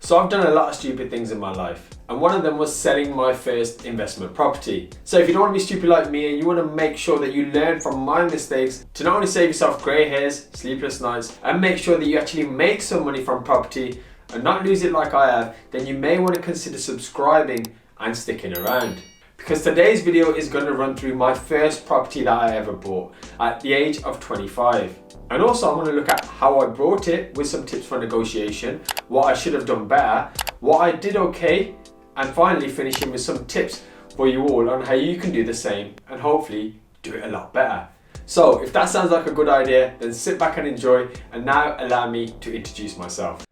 So I've done a lot of stupid things in my life, and one of them was selling my first investment property. So if you don't want to be stupid like me and you want to make sure that you learn from my mistakes to not only save yourself grey hairs, sleepless nights, and make sure that you actually make some money from property and not lose it like I have, then you may want to consider subscribing and sticking around. Because today's video is going to run through my first property that I ever bought at the age of 25. And also I'm going to look at how I bought it with some tips for negotiation, what I should have done better, what I did okay, and finally finishing with some tips for you all on how you can do the same and hopefully do it a lot better. So if that sounds like a good idea, then sit back and enjoy, and now allow me to introduce myself.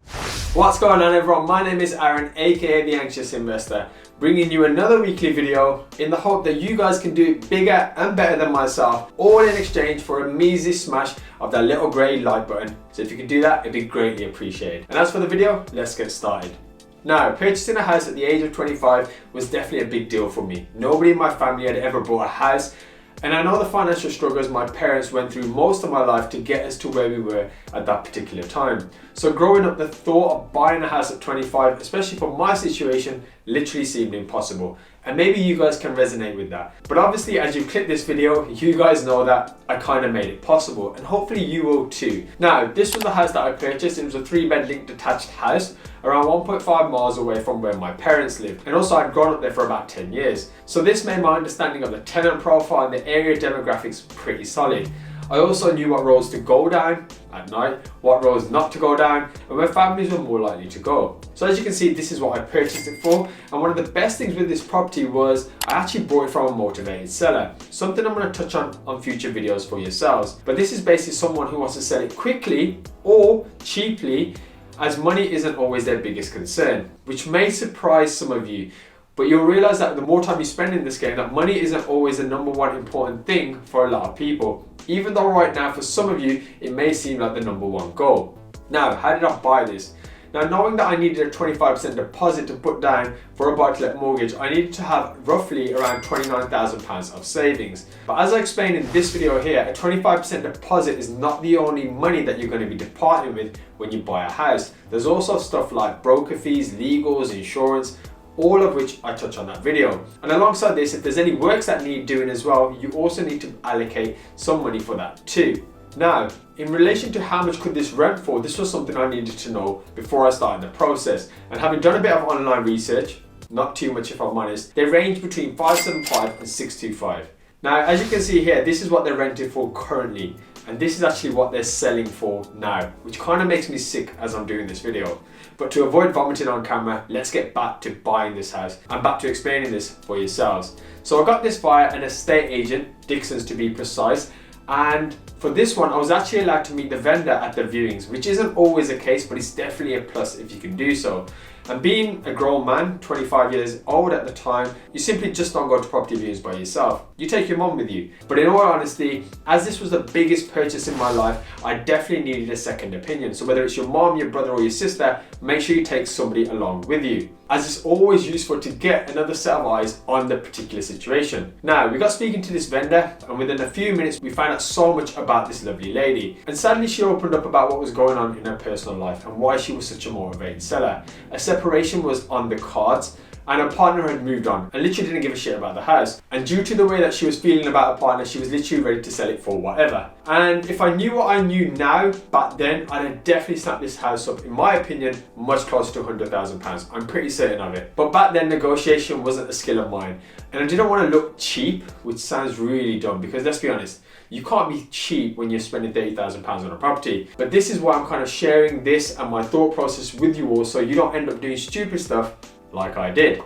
What's going on everyone, my name is Aaron, aka The Anxious Investor, bringing you another weekly video in the hope that you guys can do it bigger and better than myself, all in exchange for a measly smash of that little grey like button. So if you can do that, it'd be greatly appreciated. And as for the video, let's get started. Now, purchasing a house at the age of 25 was definitely a big deal for me. Nobody in my family had ever bought a house, and I know the financial struggles my parents went through most of my life to get us to where we were at that particular time. So growing up, the thought of buying a house at 25, especially for my situation, literally seemed impossible. And maybe you guys can resonate with that. But obviously, as you click this video, you guys know that I kind of made it possible, and hopefully you will too. Now, this was the house that I purchased. It was a 3-bed linked detached house around 1.5 miles away from where my parents lived. And also I'd grown up there for about 10 years. So this made my understanding of the tenant profile and the area demographics pretty solid. I also knew what roads to go down at night, what roads not to go down, and where families were more likely to go. So as you can see, this is what I purchased it for, and one of the best things with this property was I actually bought it from a motivated seller. Something I'm going to touch on future videos for yourselves. But this is basically someone who wants to sell it quickly or cheaply, as money isn't always their biggest concern, which may surprise some of you. But you'll realize that the more time you spend in this game, that money isn't always the number one important thing for a lot of people. Even though right now for some of you, it may seem like the number one goal. Now, how did I buy this? Now, knowing that I needed a 25% deposit to put down for a buy-to-let mortgage, I needed to have roughly around £29,000 of savings. But as I explained in this video here, a 25% deposit is not the only money that you're going to be departing with when you buy a house. There's also stuff like broker fees, legals, insurance, all of which I touch on that video. And alongside this, if there's any works that need doing as well, you also need to allocate some money for that too. Now, in relation to how much could this rent for, this was something I needed to know before I started the process. And having done a bit of online research, not too much if I'm honest, they range between 575 and 625. Now, as you can see here, this is what they're rented for currently. And this is actually what they're selling for now, which kind of makes me sick as I'm doing this video. But to avoid vomiting on camera, let's get back to buying this house and back to explaining this for yourselves. So I got this via an estate agent, Dixon's to be precise, and for this one I was actually allowed to meet the vendor at the viewings, which isn't always the case, but it's definitely a plus if you can do so. And being a grown man, 25 years old at the time, you simply just don't go to property viewings by yourself. You take your mum with you. But in all honesty, as this was the biggest purchase in my life, I definitely needed a second opinion. So whether it's your mom, your brother or your sister, make sure you take somebody along with you, as it's always useful to get another set of eyes on the particular situation. Now, we got speaking to this vendor, and within a few minutes we found out so much about this lovely lady. And sadly, she opened up about what was going on in her personal life and why she was such a motivated seller. A separation was on the cards, and her partner had moved on and literally didn't give a shit about the house. And due to the way that she was feeling about her partner, she was literally ready to sell it for whatever. And if I knew what I knew now, back then, I'd have definitely snapped this house up, in my opinion, much closer to £100,000. I'm pretty certain of it. But back then, negotiation wasn't a skill of mine. And I didn't want to look cheap, which sounds really dumb, because let's be honest, you can't be cheap when you're spending £30,000 on a property. But this is why I'm kind of sharing this and my thought process with you all, so you don't end up doing stupid stuff like I did.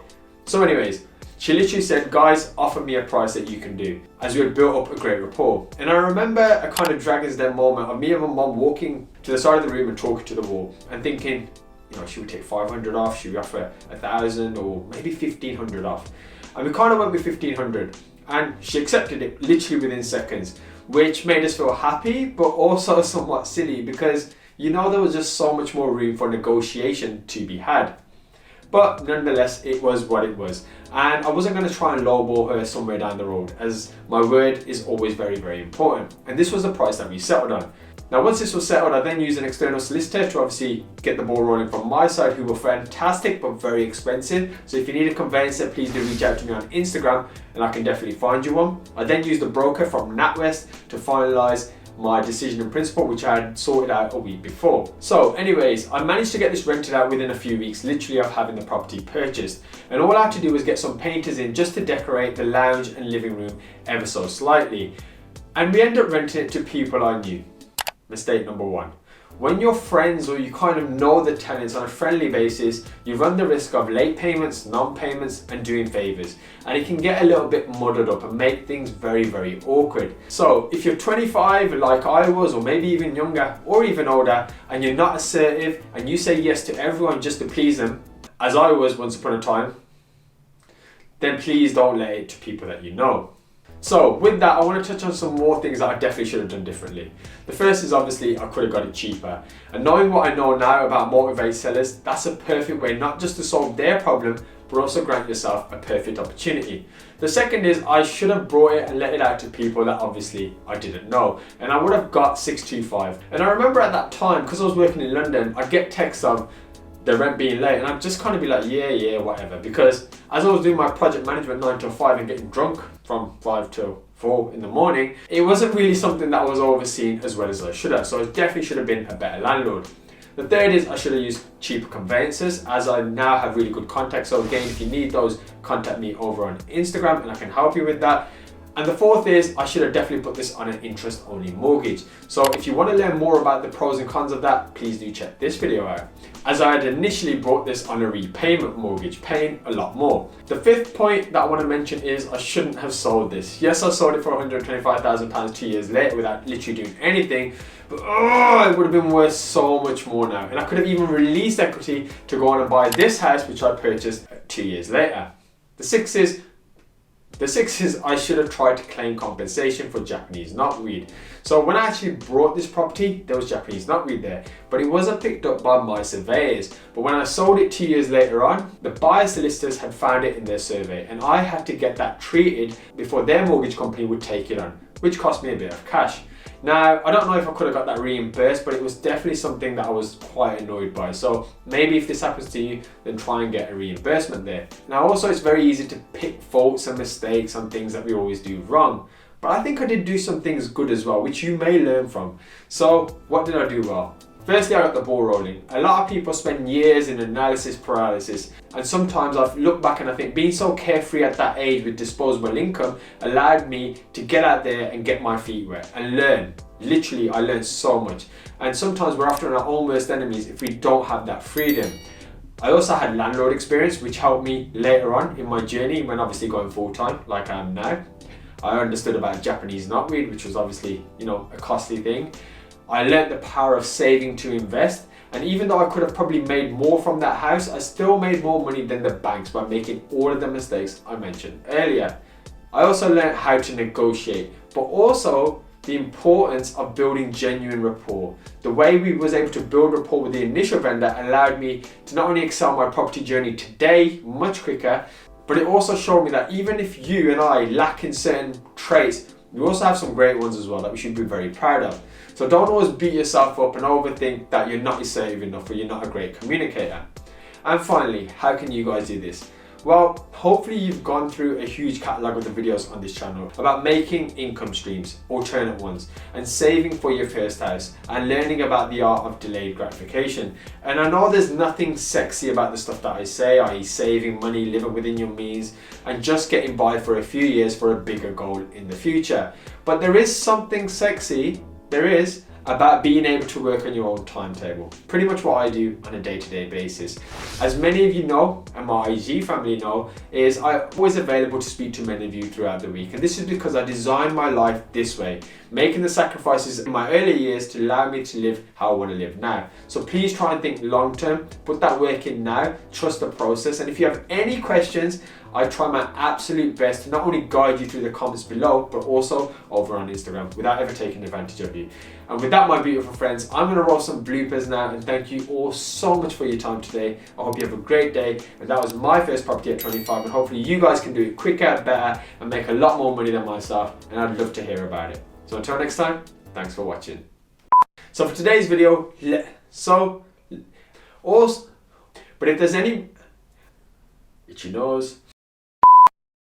So anyways, she literally said, guys, offer me a price that you can do, as we had built up a great rapport. And I remember a kind of Dragon's Den moment of me and my mum walking to the side of the room and talking to the wall and thinking, you know, should we take 500 off? Should we offer 1,000 or maybe 1,500 off? And we kind of went with 1,500, and she accepted it literally within seconds, which made us feel happy, but also somewhat silly, because you know there was just so much more room for negotiation to be had. But nonetheless, it was what it was. And I wasn't going to try and lowball her somewhere down the road, as my word is always very, very important. And this was the price that we settled on. Now once this was settled, I then used an external solicitor to obviously get the ball rolling from my side, who were fantastic but very expensive. So if you need a conveyancer, please do reach out to me on Instagram and I can definitely find you one. I then used a broker from NatWest to finalise my decision in principle, which I had sorted out a week before. So anyways, I managed to get this rented out within a few weeks, literally of having the property purchased. And all I had to do was get some painters in just to decorate the lounge and living room ever so slightly. And we ended up renting it to people I knew. Mistake number one. When you're friends or you kind of know the tenants on a friendly basis, you run the risk of late payments, non-payments and doing favours. And it can get a little bit muddled up and make things very, very awkward. So if you're 25 like I was, or maybe even younger or even older, and you're not assertive and you say yes to everyone just to please them, as I was once upon a time, then please don't let it to people that you know. So with that, I want to touch on some more things that I definitely should have done differently. The first is obviously I could have got it cheaper. And knowing what I know now about motivate sellers, that's a perfect way not just to solve their problem, but also grant yourself a perfect opportunity. The second is I should have brought it and let it out to people that obviously I didn't know. And I would have got 625. And I remember at that time, because I was working in London, I'd get texts of the rent being late and I'd just kind of be like, yeah, whatever. Because as I was doing my project management 9 till 5 and getting drunk from 5 till 4 in the morning, it wasn't really something that I was overseeing as well as I should have. So I definitely should have been a better landlord. The third is I should have used cheaper conveyancers, as I now have really good contacts. So again, if you need those, contact me over on Instagram and I can help you with that. And the fourth is I should have definitely put this on an interest-only mortgage. So if you want to learn more about the pros and cons of that, please do check this video out, as I had initially brought this on a repayment mortgage, paying a lot more. The fifth point that I want to mention is I shouldn't have sold this. Yes, I sold it for £125,000 2 years later without literally doing anything, but it would have been worth so much more now. And I could have even released equity to go on and buy this house, which I purchased 2 years later. The sixth is I should have tried to claim compensation for Japanese knotweed. So when I actually brought this property, there was Japanese knotweed there, but it wasn't picked up by my surveyors. But when I sold it 2 years later on, the buyer solicitors had found it in their survey and I had to get that treated before their mortgage company would take it on, which cost me a bit of cash. Now, I don't know if I could have got that reimbursed, but it was definitely something that I was quite annoyed by. So maybe if this happens to you, then try and get a reimbursement there. Now, also it's very easy to pick faults and mistakes on things that we always do wrong. But I think I did do some things good as well, which you may learn from. So what did I do well? Firstly, I got the ball rolling. A lot of people spend years in analysis paralysis, and sometimes I've looked back and I think being so carefree at that age with disposable income allowed me to get out there and get my feet wet and learn. Literally, I learned so much. And sometimes we're often our own worst enemies if we don't have that freedom. I also had landlord experience, which helped me later on in my journey when obviously going full-time like I am now. I understood about Japanese knotweed, which was obviously, a costly thing. I learned the power of saving to invest, and even though I could have probably made more from that house, I still made more money than the banks by making all of the mistakes I mentioned earlier. I also learned how to negotiate, but also the importance of building genuine rapport. The way we was able to build rapport with the initial vendor allowed me to not only excel my property journey today much quicker, but it also showed me that even if you and I lack in certain traits, we also have some great ones as well that we should be very proud of. So don't always beat yourself up and overthink that you're not assertive enough or you're not a great communicator. And finally, how can you guys do this? Well, hopefully you've gone through a huge catalogue of the videos on this channel about making income streams, alternate ones, and saving for your first house, and learning about the art of delayed gratification. And I know there's nothing sexy about the stuff that I say, i.e. saving money, living within your means, and just getting by for a few years for a bigger goal in the future. But there is something sexy, about being able to work on your own timetable. Pretty much what I do on a day-to-day basis. As many of you know, and my IG family know, is I'm always available to speak to many of you throughout the week. And this is because I designed my life this way, making the sacrifices in my early years to allow me to live how I want to live now. So please try and think long-term, put that work in now, trust the process. And if you have any questions, I try my absolute best to not only guide you through the comments below, but also over on Instagram without ever taking advantage of you. And with that, my beautiful friends, I'm going to roll some bloopers now, and thank you all so much for your time today. I hope you have a great day. And that was my first property at 25, and hopefully you guys can do it quicker, better, and make a lot more money than myself. And I'd love to hear about it. So until next time, thanks for watching. So for today's video, but if there's any itchy nose.